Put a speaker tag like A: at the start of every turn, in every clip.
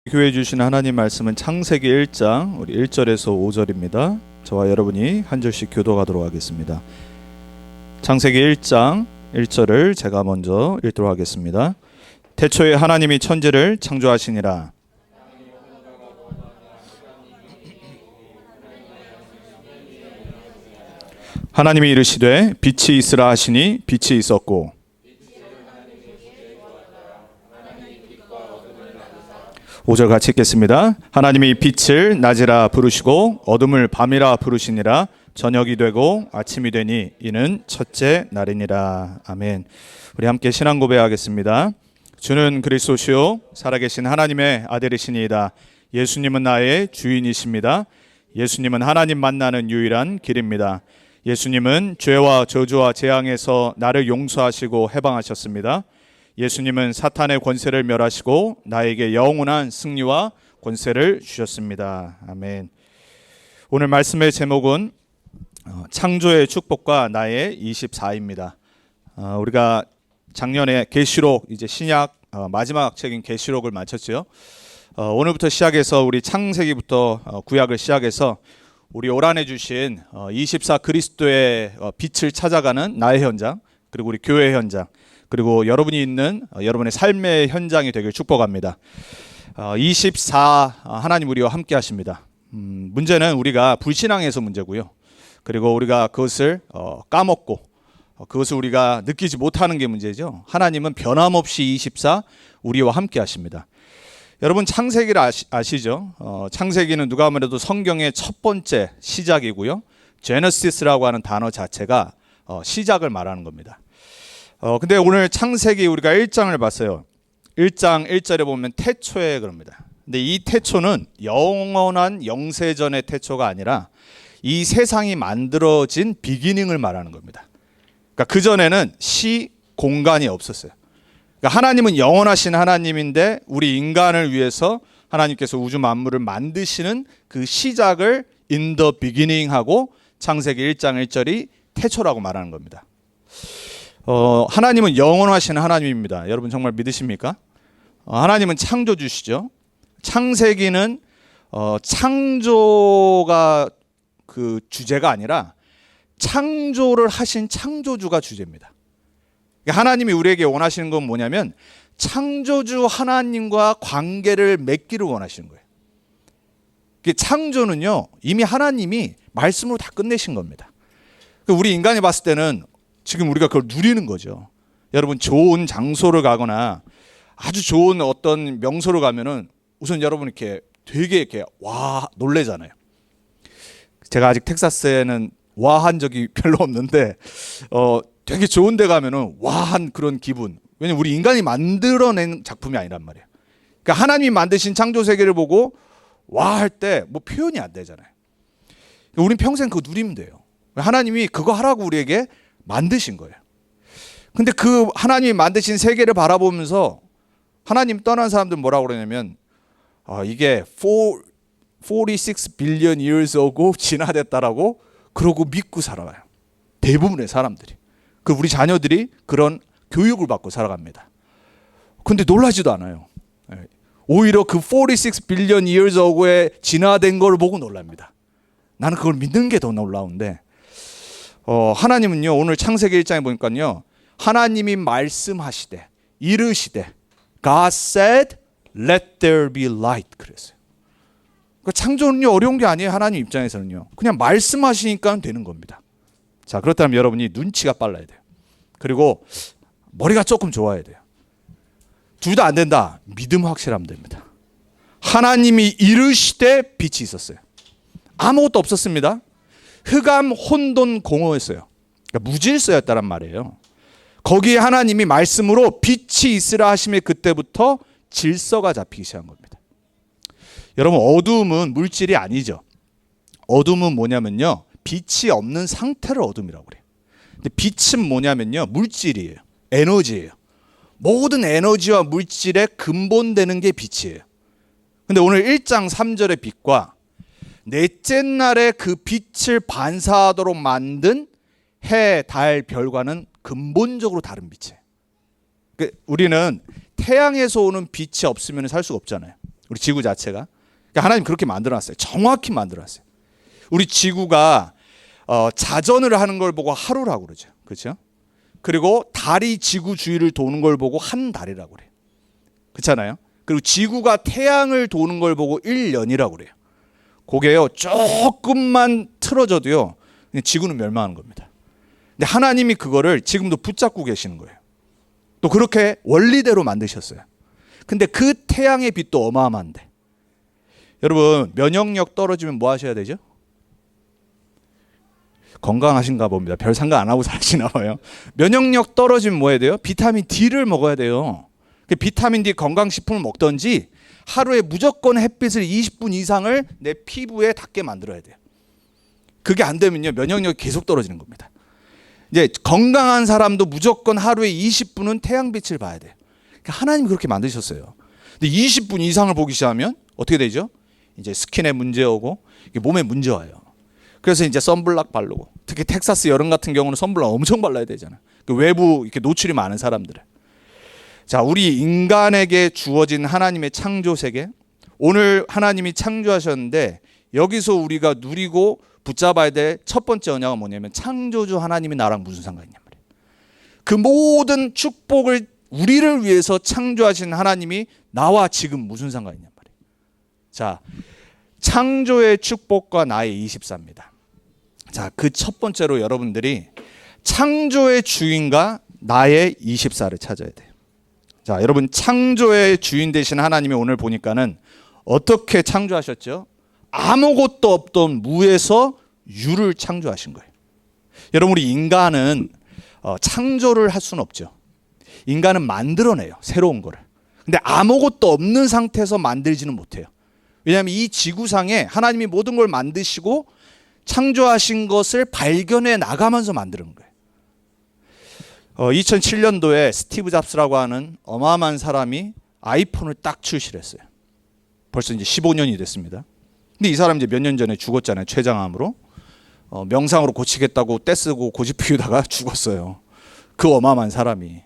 A: 교회 주신 하나님 말씀은 창세기 1장 우리 1절에서 5절입니다. 저와 여러분이 한 절씩 교도하도록 하겠습니다. 창세기 1장 1절을 제가 먼저 읽도록 하겠습니다. 태초에 하나님이 천지를 창조하시니라. 하나님이 이르시되 빛이 있으라 하시니 빛이 있었고, 5절 같이 읽겠습니다. 하나님이 빛을 낮이라 부르시고 어둠을 밤이라 부르시니라. 저녁이 되고 아침이 되니 이는 첫째 날이니라. 아멘. 우리 함께 신앙 고백하겠습니다. 주는 그리스도시요 살아계신 하나님의 아들이시니이다. 예수님은 나의 주인이십니다. 예수님은 하나님 만나는 유일한 길입니다. 예수님은 죄와 저주와 재앙에서 나를 용서하시고 해방하셨습니다. 예수님은 사탄의 권세를 멸하시고 나에게 영원한 승리와 권세를 주셨습니다. 아멘. 오늘 말씀의 제목은 창조의 축복과 나의 24입니다. 우리가 작년에 계시록 이제 신약 마지막 책인 계시록을 마쳤죠. 오늘부터 시작해서 우리 창세기부터 구약을 시작해서 우리 올 한해 주신 24 그리스도의 빛을 찾아가는 나의 현장, 그리고 우리 교회 현장, 그리고 여러분이 있는 여러분의 삶의 현장이 되길 축복합니다. 24 하나님 우리와 함께 하십니다. 문제는 우리가 불신앙에서 문제고요. 그리고 우리가 그것을 까먹고 그것을 우리가 느끼지 못하는 게 문제죠. 하나님은 변함없이 24 우리와 함께 하십니다. 여러분 창세기를 아시죠? 창세기는 누가 아무래도 성경의 첫 번째 시작이고요. 제너시스라고 하는 단어 자체가 시작을 말하는 겁니다. 근데 오늘 창세기 우리가 1장을 봤어요. 1장 1절에 보면 태초에 그럽니다. 근데 이 태초는 영원한 영세전의 태초가 아니라 이 세상이 만들어진 비기닝을 말하는 겁니다. 그러니까 그전에는 공간이 없었어요. 그러니까 하나님은 영원하신 하나님인데 우리 인간을 위해서 하나님께서 우주 만물을 만드시는 그 시작을 in the beginning 하고 창세기 1장 1절이 태초라고 말하는 겁니다. 하나님은 영원하신 하나님입니다. 여러분 정말 믿으십니까? 하나님은 창조주시죠. 창세기는 창조가 그 주제가 아니라 창조를 하신 창조주가 주제입니다. 하나님이 우리에게 원하시는 건 뭐냐면 창조주 하나님과 관계를 맺기를 원하시는 거예요. 창조는요 이미 하나님이 말씀으로 다 끝내신 겁니다. 우리 인간이 봤을 때는 지금 우리가 그걸 누리는 거죠. 여러분 좋은 장소를 가거나 아주 좋은 어떤 명소를 가면은 우선 여러분 이렇게 되게 이렇게 와 놀래잖아요. 제가 아직 텍사스에는 와한 적이 별로 없는데 되게 좋은 데 가면은 와한 그런 기분. 왜냐면 우리 인간이 만들어낸 작품이 아니란 말이에요. 그러니까 하나님이 만드신 창조 세계를 보고 와 할 때 뭐 표현이 안 되잖아요. 우린 평생 그거 누리면 돼요. 하나님이 그거 하라고 우리에게 만드신 거예요. 근데 그 하나님이 만드신 세계를 바라보면서 하나님 떠난 사람들 뭐라고 그러냐면 이게 46 billion years ago 진화됐다라고 그러고 믿고 살아가요. 대부분의 사람들이. 그 우리 자녀들이 그런 교육을 받고 살아갑니다. 근데 놀라지도 않아요. 오히려 그 46 billion years ago에 진화된 걸 보고 놀랍니다. 나는 그걸 믿는 게 더 놀라운데 하나님은요 오늘 창세기 1장에 보니까요 하나님이 말씀하시되 이르시되 God said let there be light 그랬어요. 그러니까 창조는요 어려운 게 아니에요. 하나님 입장에서는요 그냥 말씀하시니까 되는 겁니다. 자 그렇다면 여러분이 눈치가 빨라야 돼요. 그리고 머리가 조금 좋아야 돼요. 둘 다 안 된다. 믿음 확실하면 됩니다. 하나님이 이르시되 빛이 있었어요. 아무것도 없었습니다. 흑암 혼돈 공허했어요. 그러니까 무질서였다란 말이에요. 거기에 하나님이 말씀으로 빛이 있으라 하심에 그때부터 질서가 잡히기 시작한 겁니다. 여러분 어두움은 물질이 아니죠. 어둠은 뭐냐면요 빛이 없는 상태를 어둠이라고 그래요. 근데 빛은 뭐냐면요 물질이에요. 에너지예요. 모든 에너지와 물질의 근본되는 게 빛이에요. 근데 오늘 1장 3절의 빛과 넷째 날에 그 빛을 반사하도록 만든 해, 달, 별과는 근본적으로 다른 빛이에요. 우리는 태양에서 오는 빛이 없으면 살 수가 없잖아요. 우리 지구 자체가. 그러니까 하나님 그렇게 만들어놨어요. 정확히 만들어놨어요. 우리 지구가 자전을 하는 걸 보고 하루라고 그러죠. 그렇죠? 그리고 달이 지구 주위를 도는 걸 보고 한 달이라고 그래요. 그렇잖아요? 그리고 지구가 태양을 도는 걸 보고 1년이라고 그래요. 그게요, 조금만 틀어져도요, 지구는 멸망하는 겁니다. 근데 하나님이 그거를 지금도 붙잡고 계시는 거예요. 또 그렇게 원리대로 만드셨어요. 근데 그 태양의 빛도 어마어마한데, 여러분 면역력 떨어지면 뭐 하셔야 되죠? 건강하신가 봅니다. 별 상관 안 하고 사시나 봐요. 면역력 떨어지면 뭐 해야 돼요? 비타민 D를 먹어야 돼요. 비타민 D 건강식품을 먹던지 하루에 무조건 햇빛을 20분 이상을 내 피부에 닿게 만들어야 돼요. 그게 안 되면요, 면역력이 계속 떨어지는 겁니다. 이제 건강한 사람도 무조건 하루에 20분은 태양빛을 봐야 돼요. 그러니까 하나님이 그렇게 만드셨어요. 근데 20분 이상을 보기 시작하면 어떻게 되죠? 이제 스킨에 문제 오고 몸에 문제 와요. 그래서 이제 선블락 바르고, 특히 텍사스 여름 같은 경우는 선블락 엄청 발라야 되잖아요. 그 외부 이렇게 노출이 많은 사람들은. 자, 우리 인간에게 주어진 하나님의 창조 세계, 오늘 하나님이 창조하셨는데 여기서 우리가 누리고 붙잡아야 될 첫 번째 언약은 뭐냐면, 창조주 하나님이 나랑 무슨 상관이냐 말이에요. 그 모든 축복을 우리를 위해서 창조하신 하나님이 나와 지금 무슨 상관이냐 말이에요. 자, 창조의 축복과 나의 24입니다. 자, 그 첫 번째로 여러분들이 창조의 주인과 나의 24를 찾아야 돼요. 자, 여러분 창조의 주인 되신 하나님이 오늘 보니까는 어떻게 창조하셨죠? 아무것도 없던 무에서 유를 창조하신 거예요. 여러분, 우리 인간은 창조를 할 수는 없죠. 인간은 만들어내요, 새로운 거를. 근데 아무것도 없는 상태에서 만들지는 못해요. 왜냐하면 이 지구상에 하나님이 모든 걸 만드시고 창조하신 것을 발견해 나가면서 만드는 거예요. 2007년도에 스티브 잡스라고 하는 어마어마한 사람이 아이폰을 딱 출시를 했어요. 벌써 이제 15년이 됐습니다. 근데 이 사람 이제 몇 년 전에 죽었잖아요. 췌장암으로. 명상으로 고치겠다고 떼쓰고 고집 피우다가 죽었어요. 그 어마어마한 사람이.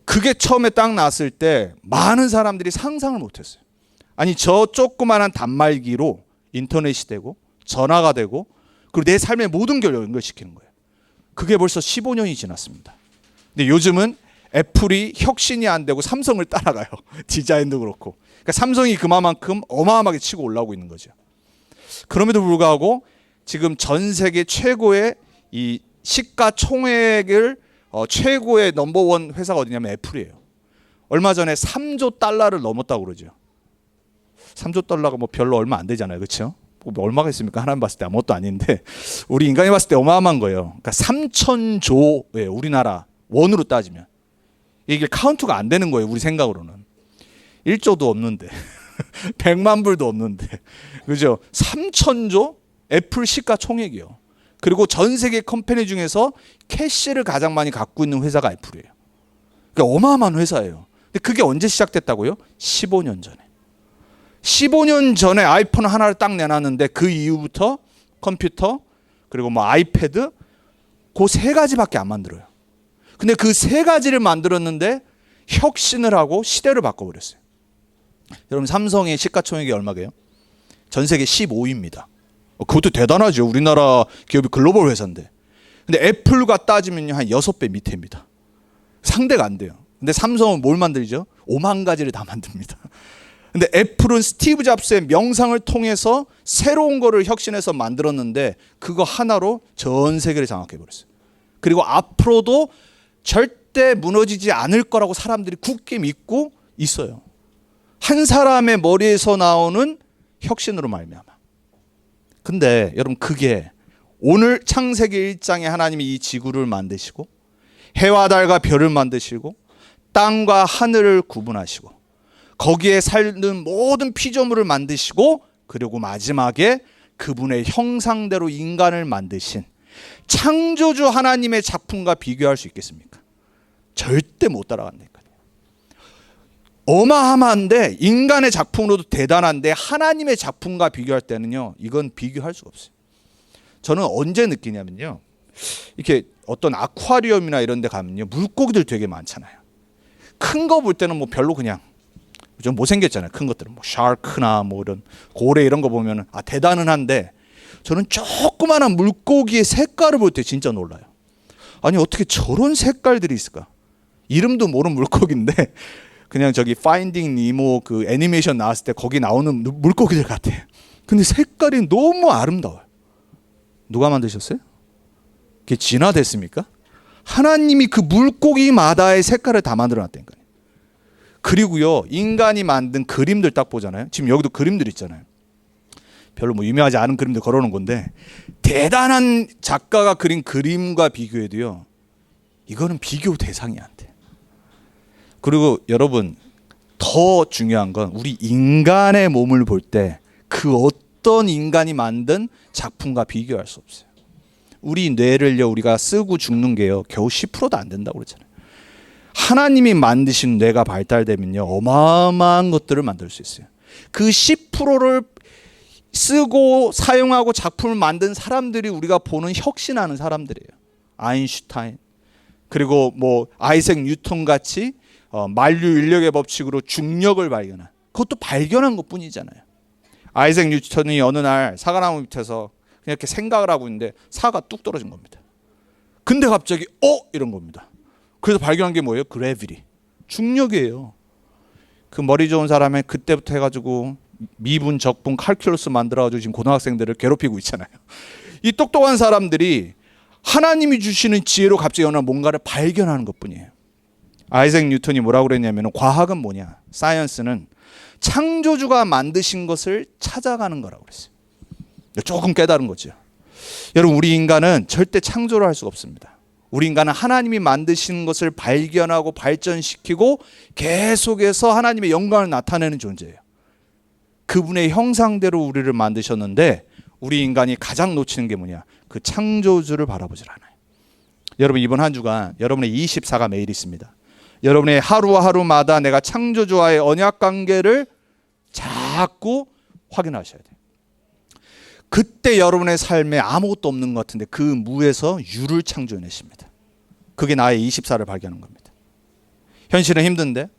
A: 그게 처음에 딱 나왔을 때 많은 사람들이 상상을 못했어요. 아니, 저 조그만한 단말기로 인터넷이 되고 전화가 되고 그리고 내 삶의 모든 걸 연결시키는 거예요. 그게 벌써 15년이 지났습니다. 근데 요즘은 애플이 혁신이 안 되고 삼성을 따라가요. 디자인도 그렇고. 그러니까 삼성이 그만큼 어마어마하게 치고 올라오고 있는 거죠. 그럼에도 불구하고 지금 전 세계 최고의 이 시가총액을 최고의 넘버원 회사가 어디냐면 애플이에요. 얼마 전에 3조 달러를 넘었다고 그러죠. 3조 달러가 뭐 별로 얼마 안 되잖아요. 그렇죠? 뭐 얼마가 있습니까? 하나님 봤을 때 아무것도 아닌데 우리 인간이 봤을 때 어마어마한 거예요. 그러니까 3,000조예요. 우리나라 원으로 따지면. 이게 카운트가 안 되는 거예요. 우리 생각으로는. 1조도 없는데 100만 불도 없는데, 그죠? 3,000조 애플 시가총액이요. 그리고 전 세계 컴퍼니 중에서 캐시를 가장 많이 갖고 있는 회사가 애플이에요. 그러니까 어마어마한 회사예요. 근데 그게 언제 시작됐다고요? 15년 전에. 15년 전에 아이폰 하나를 딱 내놨는데 그 이후부터 컴퓨터 그리고 뭐 아이패드 그 세 가지밖에 안 만들어요. 근데 그 세 가지를 만들었는데 혁신을 하고 시대를 바꿔버렸어요. 여러분, 삼성의 시가총액이 얼마게요? 전 세계 15위입니다. 그것도 대단하죠. 우리나라 기업이 글로벌 회사인데. 근데 애플과 따지면요 한 6배 밑에입니다. 상대가 안 돼요. 근데 삼성은 뭘 만들죠? 5만 가지를 다 만듭니다. 근데 애플은 스티브 잡스의 명상을 통해서 새로운 거를 혁신해서 만들었는데 그거 하나로 전 세계를 장악해버렸어요. 그리고 앞으로도 절대 무너지지 않을 거라고 사람들이 굳게 믿고 있어요. 한 사람의 머리에서 나오는 혁신으로 말미암아. 근데 여러분, 그게 오늘 창세기 1장에 하나님이 이 지구를 만드시고 해와 달과 별을 만드시고 땅과 하늘을 구분하시고 거기에 살는 모든 피조물을 만드시고 그리고 마지막에 그분의 형상대로 인간을 만드신 창조주 하나님의 작품과 비교할 수 있겠습니까? 절대 못 따라간다니까요. 어마어마한데 인간의 작품으로도 대단한데 하나님의 작품과 비교할 때는요, 이건 비교할 수가 없어요. 저는 언제 느끼냐면요, 이렇게 어떤 아쿠아리움이나 이런 데 가면요 물고기들 되게 많잖아요. 큰 거 볼 때는 뭐 별로 그냥 좀 못생겼잖아요. 큰 것들은 뭐 샤크나 뭐 이런 고래 이런 거 보면은 대단은 한데 저는 조그마한 물고기의 색깔을 볼 때 진짜 놀라요. 아니 어떻게 저런 색깔들이 있을까? 이름도 모르는 물고기인데 그냥 저기 파인딩 니모 그 애니메이션 나왔을 때 거기 나오는 물고기들 같아. 근데 색깔이 너무 아름다워요. 누가 만드셨어요? 그게 진화됐습니까? 하나님이 그 물고기마다의 색깔을 다 만들어놨다니까요. 그리고요, 인간이 만든 그림들 딱 보잖아요. 지금 여기도 그림들 있잖아요. 별로 뭐 유명하지 않은 그림들 걸어놓은 건데 대단한 작가가 그린 그림과 비교해도요, 이거는 비교 대상이 안 돼. 그리고 여러분, 더 중요한 건 우리 인간의 몸을 볼 때 그 어떤 인간이 만든 작품과 비교할 수 없어요. 우리 뇌를요, 우리가 쓰고 죽는 게요, 겨우 10%도 안 된다고 그러잖아요. 하나님이 만드신 뇌가 발달되면요, 어마어마한 것들을 만들 수 있어요. 그 10%를 쓰고 사용하고 작품을 만든 사람들이 우리가 보는 혁신하는 사람들이에요. 아인슈타인, 그리고 뭐 아이색 뉴턴 같이 만류 인력의 법칙으로 중력을 발견한, 그것도 발견한 것뿐이잖아요. 아이색 뉴턴이 어느 날 사과나무 밑에서 그냥 이렇게 생각을 하고 있는데 사가 뚝 떨어진 겁니다. 근데 갑자기 이런 겁니다. 그래서 발견한 게 뭐예요? 그래비티, 중력이에요. 그 머리 좋은 사람이 그때부터 해가지고 미분, 적분, 칼큘러스 만들어가지고 지금 고등학생들을 괴롭히고 있잖아요. 이 똑똑한 사람들이 하나님이 주시는 지혜로 갑자기 어느 날 뭔가를 발견하는 것뿐이에요. 아이색 뉴턴이 뭐라고 그랬냐면, 과학은 뭐냐? 사이언스는 창조주가 만드신 것을 찾아가는 거라고 그랬어요. 조금 깨달은 거죠. 여러분, 우리 인간은 절대 창조를 할 수가 없습니다. 우리 인간은 하나님이 만드신 것을 발견하고 발전시키고 계속해서 하나님의 영광을 나타내는 존재예요. 그분의 형상대로 우리를 만드셨는데 우리 인간이 가장 놓치는 게 뭐냐? 그 창조주를 바라보질 않아요. 여러분, 이번 한 주간 여러분의 24가 매일 있습니다. 여러분의 하루와 하루마다 내가 창조주와의 언약 관계를 자꾸 확인하셔야 돼요. 그때 여러분의 삶에 아무것도 없는 것 같은데 그 무에서 유를 창조해내십니다. 그게 나의 24를 발견하는 겁니다. 현실은 힘든데,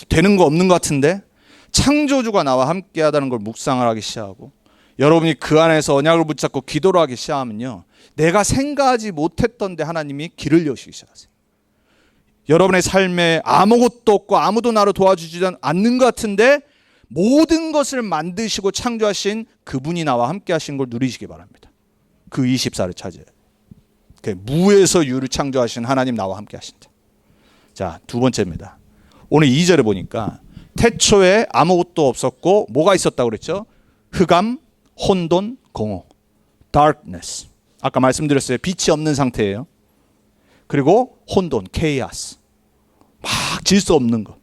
A: 되는 거 없는 것 같은데 창조주가 나와 함께하다는 걸 묵상을 하기 시작하고 여러분이 그 안에서 언약을 붙잡고 기도를 하기 시작하면요, 내가 생각하지 못했던 데 하나님이 길을 여시기 시작하세요. 여러분의 삶에 아무것도 없고 아무도 나를 도와주지 않는 것 같은데 모든 것을 만드시고 창조하신 그분이 나와 함께 하신 걸 누리시기 바랍니다. 그 24를 찾아야 돼요. 무에서 유를 창조하신 하나님 나와 함께 하신다. 자, 두 번째입니다. 오늘 2절에 보니까 태초에 아무것도 없었고 뭐가 있었다고 그랬죠? 흑암, 혼돈, 공허, darkness. 아까 말씀드렸어요. 빛이 없는 상태예요. 그리고 혼돈, chaos. 막 질서 없는 거.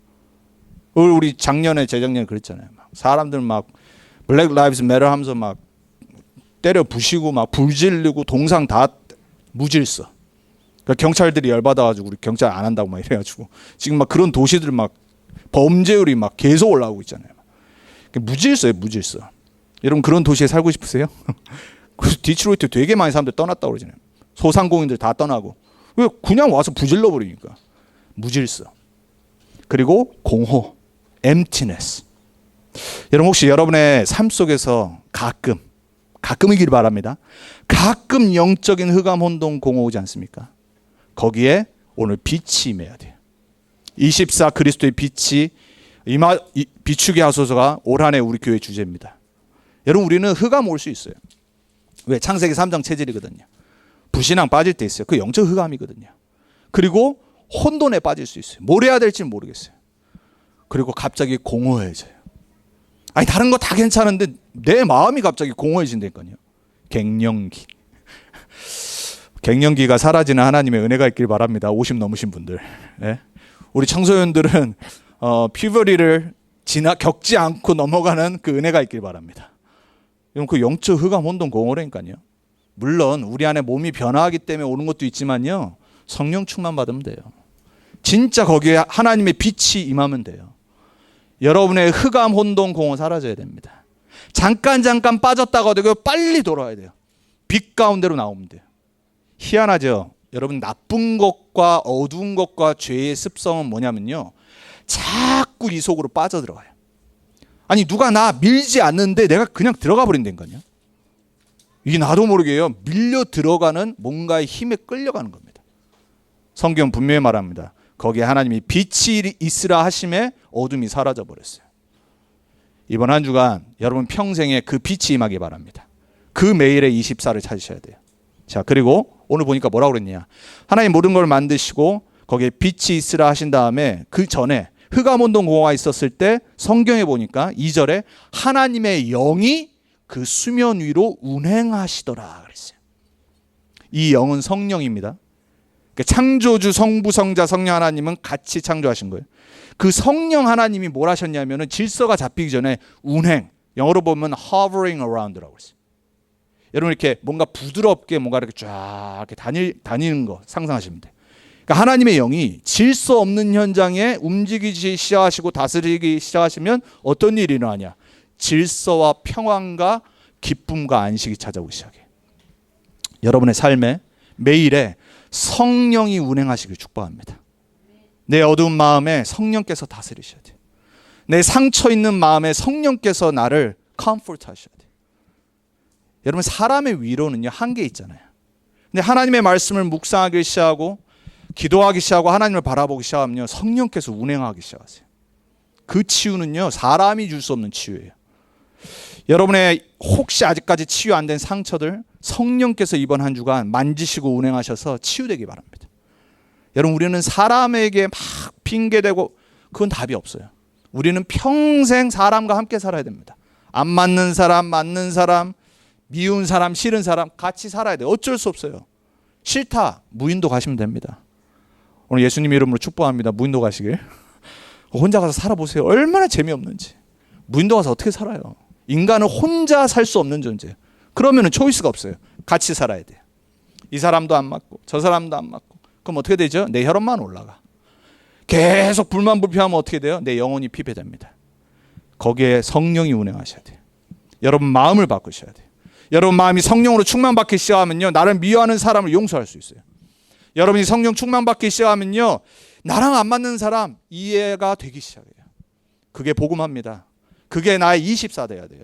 A: 우리 작년에 재작년에 그랬잖아요. 막 사람들 막 블랙 라이브스 매터 하면서 막 때려 부시고 막 불질르고 동상 다 무질서. 그러니까 경찰들이 열받아가지고 우리 경찰 안 한다고 막 이래가지고 지금 막 그런 도시들 막 범죄율이 막 계속 올라오고 있잖아요. 무질서예요, 무질서. 여러분 그런 도시에 살고 싶으세요? 디트로이트 되게 많이 사람들 떠났다고 그러잖아요. 소상공인들 다 떠나고. 왜? 그냥 와서 부질러 버리니까. 무질서. 그리고 공허, emptiness. 여러분 혹시 여러분의 삶 속에서 가끔이길 바랍니다. 가끔 영적인 흑암, 혼돈, 공허 오지 않습니까? 거기에 오늘 빛이 임해야 돼요. 24 그리스도의 빛이 비추게 하소서가 올 한 해 우리 교회 주제입니다. 여러분 우리는 흑암 올 수 있어요. 왜? 창세기 3장 체질이거든요. 불신앙 빠질 때 있어요. 그 영적 흑암이거든요. 그리고 혼돈에 빠질 수 있어요. 뭘 해야 될지는 모르겠어요. 그리고 갑자기 공허해져요. 아니 다른 거 다 괜찮은데 내 마음이 갑자기 공허해진다니까요. 갱년기. 갱년기가 사라지는 하나님의 은혜가 있길 바랍니다. 50 넘으신 분들. 예? 우리 청소년들은 퓨버리를 겪지 않고 넘어가는 그 은혜가 있길 바랍니다. 여러분 그 영적 흑암, 혼돈, 공허라니까요. 물론 우리 안에 몸이 변화하기 때문에 오는 것도 있지만요, 성령 충만 받으면 돼요. 진짜 거기에 하나님의 빛이 임하면 돼요. 여러분의 흑암, 혼돈, 공허 사라져야 됩니다. 잠깐 빠졌다가 되고 빨리 돌아와야 돼요. 빛 가운데로 나오면 돼요. 희한하죠? 여러분 나쁜 것과 어두운 것과 죄의 습성은 뭐냐면요, 자꾸 이 속으로 빠져들어가요. 아니 누가 나 밀지 않는데 내가 그냥 들어가 버린다니까요. 이게 나도 모르게요. 밀려 들어가는 뭔가의 힘에 끌려가는 겁니다. 성경 분명히 말합니다. 거기에 하나님이 빛이 있으라 하심에 어둠이 사라져 버렸어요. 이번 한 주간 여러분 평생에 그 빛이 임하기 바랍니다. 그 매일의 24를 찾으셔야 돼요. 자, 그리고 오늘 보니까 뭐라고 그랬냐. 하나님 모든 걸 만드시고 거기에 빛이 있으라 하신 다음에 그 전에 흑암온동 공허가 있었을 때 성경에 보니까 2절에 하나님의 영이 그 수면 위로 운행하시더라 그랬어요. 이 영은 성령입니다. 창조주 성부 성자 성령 하나님은 같이 창조하신 거예요. 그 성령 하나님이 뭘 하셨냐면은 질서가 잡히기 전에 운행, 영어로 보면 hovering around라고 했어요. 여러분 이렇게 뭔가 부드럽게 뭔가 이렇게 쫙 이렇게 다니는 거 상상하시면 돼요. 그러니까 하나님의 영이 질서 없는 현장에 움직이기 시작하시고 다스리기 시작하시면 어떤 일이 일어나냐? 질서와 평안과 기쁨과 안식이 찾아오기 시작해요. 여러분의 삶에 매일에 성령이 운행하시길 축복합니다. 내 어두운 마음에 성령께서 다스리셔야 돼요. 내 상처 있는 마음에 성령께서 나를 컴포트 하셔야 돼요. 여러분 사람의 위로는요 한계 있잖아요. 근데 하나님의 말씀을 묵상하기 시작하고 기도하기 시작하고 하나님을 바라보기 시작하면요 성령께서 운행하기 시작하세요. 그 치유는요 사람이 줄 수 없는 치유예요. 여러분의 혹시 아직까지 치유 안 된 상처들 성령께서 이번 한 주간 만지시고 운행하셔서 치유되기 바랍니다. 여러분 우리는 사람에게 막 핑계대고 그건 답이 없어요. 우리는 평생 사람과 함께 살아야 됩니다. 안 맞는 사람, 맞는 사람, 미운 사람, 싫은 사람 같이 살아야 돼요. 어쩔 수 없어요. 싫다, 무인도 가시면 됩니다. 오늘 예수님 이름으로 축복합니다. 무인도 가시길. 혼자 가서 살아보세요. 얼마나 재미없는지. 무인도 가서 어떻게 살아요? 인간은 혼자 살 수 없는 존재예요. 그러면은 초이스가 없어요. 같이 살아야 돼요. 이 사람도 안 맞고 저 사람도 안 맞고 그럼 어떻게 되죠? 내 혈압만 올라가. 계속 불만불평하면 어떻게 돼요? 내 영혼이 피폐됩니다. 거기에 성령이 운행하셔야 돼요. 여러분 마음을 바꾸셔야 돼요. 여러분 마음이 성령으로 충만받기 시작하면요 나를 미워하는 사람을 용서할 수 있어요. 여러분이 성령 충만받기 시작하면요 나랑 안 맞는 사람 이해가 되기 시작해요. 그게 복음합니다. 그게 나의 24 돼야 돼요.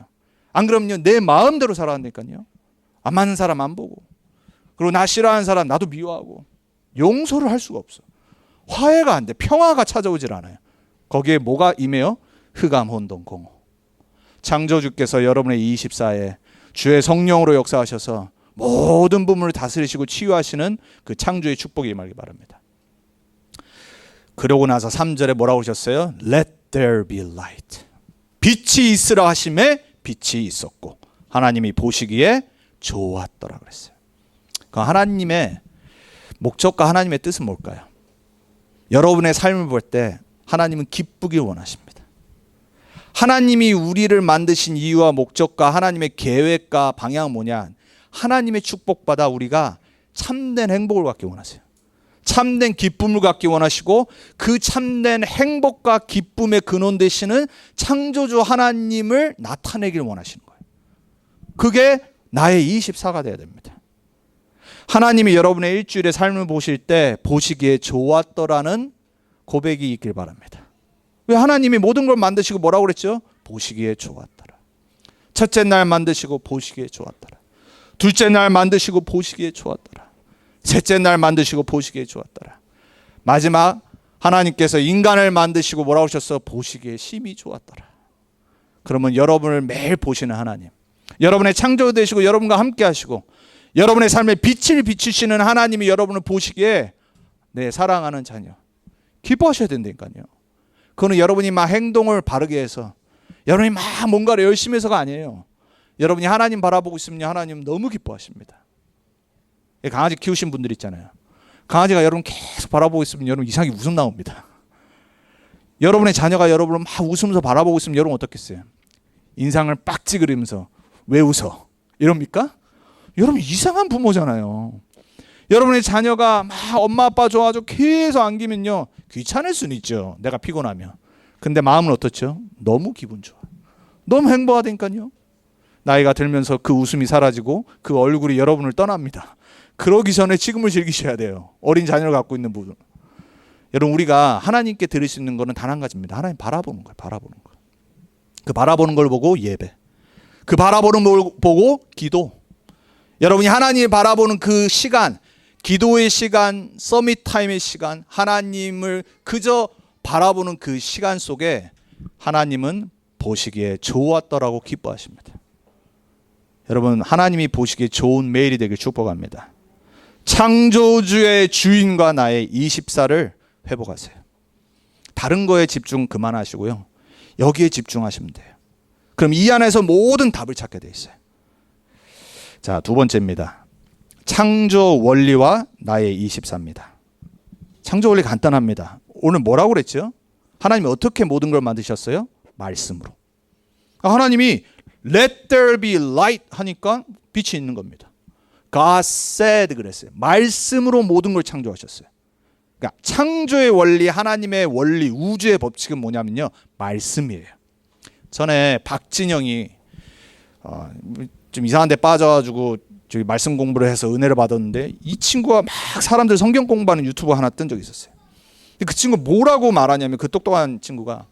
A: 안 그러면요 내 마음대로 살아야 되니까요. 안 맞는 사람 안 보고 그리고 나 싫어하는 사람 나도 미워하고 용서를 할 수가 없어. 화해가 안 돼. 평화가 찾아오질 않아요. 거기에 뭐가 임해요? 흑암 혼돈 공허. 창조주께서 여러분의 24에 주의 성령으로 역사하셔서 모든 부분을 다스리시고 치유하시는 그 창조의 축복이 임하기 바랍니다. 그러고 나서 3절에 뭐라고 하셨어요? Let there be light. 빛이 있으라 하심에 빛이 있었고 하나님이 보시기에 좋았더라 그랬어요. 그 하나님의 목적과 하나님의 뜻은 뭘까요? 여러분의 삶을 볼 때 하나님은 기쁘길 원하십니다. 하나님이 우리를 만드신 이유와 목적과 하나님의 계획과 방향은 뭐냐? 하나님의 축복받아 우리가 참된 행복을 갖기 원하세요. 참된 기쁨을 갖기 원하시고 그 참된 행복과 기쁨의 근원 되시는 창조주 하나님을 나타내길 원하시는 거예요. 그게 나의 24가 돼야 됩니다. 하나님이 여러분의 일주일의 삶을 보실 때 보시기에 좋았더라는 고백이 있길 바랍니다. 왜 하나님이 모든 걸 만드시고 뭐라고 그랬죠? 보시기에 좋았더라. 첫째 날 만드시고 보시기에 좋았더라. 둘째 날 만드시고 보시기에 좋았더라. 셋째 날 만드시고 보시기에 좋았더라. 마지막 하나님께서 인간을 만드시고 뭐라고 하셨어? 보시기에 심히 좋았더라. 그러면 여러분을 매일 보시는 하나님, 여러분의 창조 되시고 여러분과 함께 하시고 여러분의 삶에 빛을 비추시는 하나님이 여러분을 보시기에 내 사랑하는 자녀 기뻐하셔야 된다니까요. 그거는 여러분이 막 행동을 바르게 해서 여러분이 막 뭔가를 열심히 해서가 아니에요. 여러분이 하나님 바라보고 있으면 하나님 너무 기뻐하십니다. 강아지 키우신 분들 있잖아요. 강아지가 여러분 계속 바라보고 있으면 여러분 이상하게 웃음 나옵니다. 여러분의 자녀가 여러분을 막 웃으면서 바라보고 있으면 여러분 어떻겠어요? 인상을 빡 찌그리면서 왜 웃어? 이럽니까? 여러분 이상한 부모잖아요. 여러분의 자녀가 막 엄마 아빠 좋아가지고 계속 안기면요 귀찮을 수는 있죠. 내가 피곤하면. 근데 마음은 어떻죠? 너무 기분 좋아. 너무 행복하다니까요. 나이가 들면서 그 웃음이 사라지고 그 얼굴이 여러분을 떠납니다. 그러기 전에 지금을 즐기셔야 돼요. 어린 자녀를 갖고 있는 분은. 여러분 우리가 하나님께 드릴 수 있는 거는 단 한 가지입니다. 하나님 바라보는 거예요. 바라보는 거. 그 바라보는 걸 보고 예배. 그 바라보는 걸 보고 기도. 여러분이 하나님을 바라보는 그 시간, 기도의 시간, 서밋 타임의 시간, 하나님을 그저 바라보는 그 시간 속에 하나님은 보시기에 좋았더라고 기뻐하십니다. 여러분 하나님이 보시기에 좋은 매일이 되길 축복합니다. 창조주의 주인과 나의 24를 회복하세요. 다른 거에 집중 그만하시고요. 여기에 집중하시면 돼요. 그럼 이 안에서 모든 답을 찾게 돼 있어요. 자, 두 번째입니다. 창조 원리와 나의 24입니다. 창조 원리 간단합니다. 오늘 뭐라고 그랬죠? 하나님이 어떻게 모든 걸 만드셨어요? 말씀으로. 하나님이 Let there be light 하니까 빛이 있는 겁니다. God said 그랬어요. 말씀으로 모든 걸 창조하셨어요. 그러니까 창조의 원리, 하나님의 원리, 우주의 법칙은 뭐냐면요. 말씀이에요. 전에 박진영이 좀 이상한 데 빠져가지고 저기 말씀 공부를 해서 은혜를 받았는데 이 친구가 막 사람들 성경 공부하는 유튜브 하나 뜬 적이 있었어요. 그 친구 뭐라고 말하냐면 그 똑똑한 친구가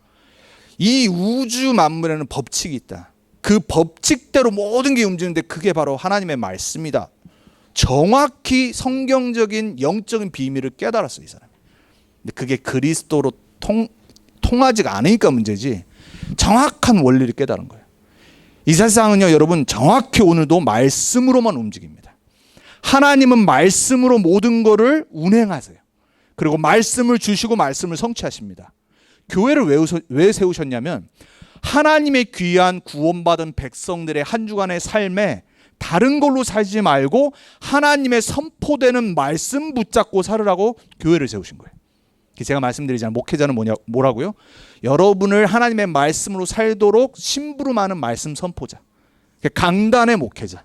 A: 이 우주 만물에는 법칙이 있다. 그 법칙대로 모든 게 움직이는데 그게 바로 하나님의 말씀이다. 정확히 성경적인 영적인 비밀을 깨달았어요, 이 사람이. 근데 그게 그리스도로 통하지가 않으니까 문제지 정확한 원리를 깨달은 거예요. 이 세상은요, 여러분 정확히 오늘도 말씀으로만 움직입니다. 하나님은 말씀으로 모든 거를 운행하세요. 그리고 말씀을 주시고 말씀을 성취하십니다. 교회를 왜 세우셨냐면 하나님의 귀한 구원받은 백성들의 한 주간의 삶에 다른 걸로 살지 말고 하나님의 선포되는 말씀 붙잡고 살으라고 교회를 세우신 거예요. 제가 말씀드리잖아요. 목회자는 뭐라고요? 여러분을 하나님의 말씀으로 살도록 심부름하는 말씀 선포자. 강단의 목회자.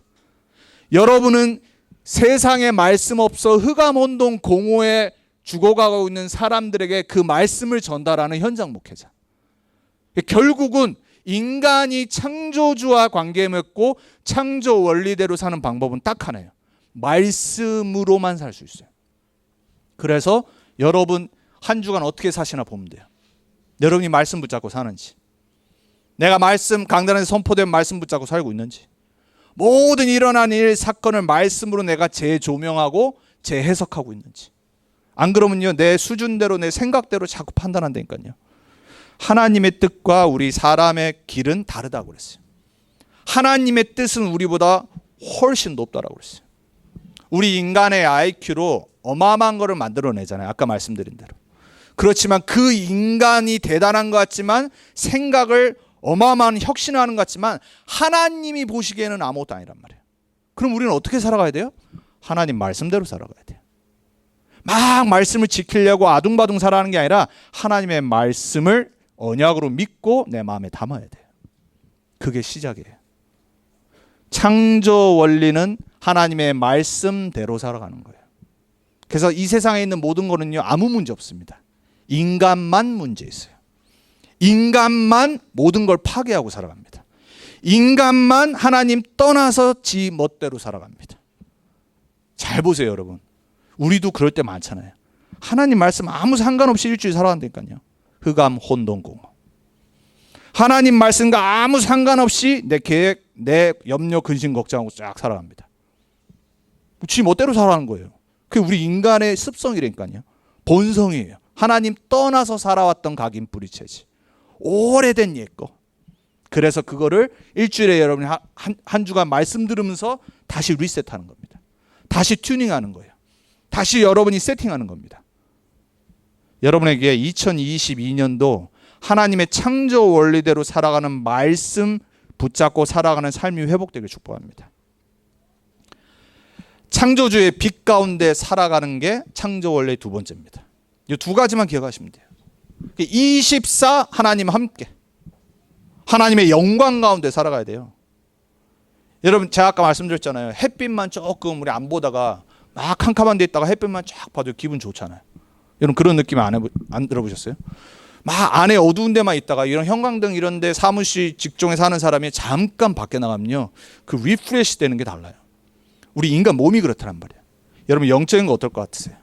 A: 여러분은 세상에 말씀 없어 흑암혼동 공허에 죽어가고 있는 사람들에게 그 말씀을 전달하는 현장 목회자. 결국은 인간이 창조주와 관계 맺고 창조 원리대로 사는 방법은 딱 하나예요. 말씀으로만 살 수 있어요. 그래서 여러분 한 주간 어떻게 사시나 보면 돼요. 여러분이 말씀 붙잡고 사는지, 내가 말씀 강단에서 선포된 말씀 붙잡고 살고 있는지, 모든 일어난 일 사건을 말씀으로 내가 재조명하고 재해석하고 있는지. 안 그러면요 내 수준대로 내 생각대로 자꾸 판단한다니까요. 하나님의 뜻과 우리 사람의 길은 다르다고 그랬어요. 하나님의 뜻은 우리보다 훨씬 높다라고 그랬어요. 우리 인간의 IQ로 어마어마한 거를 만들어내잖아요. 아까 말씀드린 대로. 그렇지만 그 인간이 대단한 것 같지만 생각을 어마어마한 혁신을 하는 것 같지만 하나님이 보시기에는 아무것도 아니란 말이에요. 그럼 우리는 어떻게 살아가야 돼요? 하나님 말씀대로 살아가야 돼요. 막 말씀을 지키려고 아둥바둥 살아가는 게 아니라 하나님의 말씀을 언약으로 믿고 내 마음에 담아야 돼요. 그게 시작이에요. 창조 원리는 하나님의 말씀대로 살아가는 거예요. 그래서 이 세상에 있는 모든 거는요 아무 문제 없습니다. 인간만 문제 있어요. 인간만 모든 걸 파괴하고 살아갑니다. 인간만 하나님 떠나서 지 멋대로 살아갑니다. 잘 보세요 여러분. 우리도 그럴 때 많잖아요. 하나님 말씀 아무 상관없이 일주일 살아간다니까요. 흑암 혼돈공허. 하나님 말씀과 아무 상관없이 내 계획, 내 염려, 근심, 걱정하고 쫙 살아갑니다. 지 멋대로 살아가는 거예요. 그게 우리 인간의 습성이라니까요. 본성이에요. 하나님 떠나서 살아왔던 각인 뿌리채지. 오래된 옛거. 그래서 그거를 일주일에 여러분이 한 주간 말씀 들으면서 다시 리셋하는 겁니다. 다시 튜닝하는 거예요. 다시 여러분이 세팅하는 겁니다. 여러분에게 2022년도 하나님의 창조 원리대로 살아가는 말씀 붙잡고 살아가는 삶이 회복되길 축복합니다. 창조주의 빛 가운데 살아가는 게 창조 원리의 두 번째입니다. 이 두 가지만 기억하시면 돼요. 24 하나님 함께 하나님의 영광 가운데 살아가야 돼요. 여러분 제가 아까 말씀드렸잖아요. 햇빛만 조금 우리 안 보다가 막 캄캄한 데 있다가 햇빛만 쫙 봐도 기분 좋잖아요. 여러분 그런 느낌 안 들어보셨어요? 막 안에 어두운 데만 있다가 이런 형광등 이런 데 사무실 직종에 사는 사람이 잠깐 밖에 나가면요 그 리프레시 되는 게 달라요. 우리 인간 몸이 그렇다는 말이에요. 여러분 영적인 거 어떨 것 같으세요?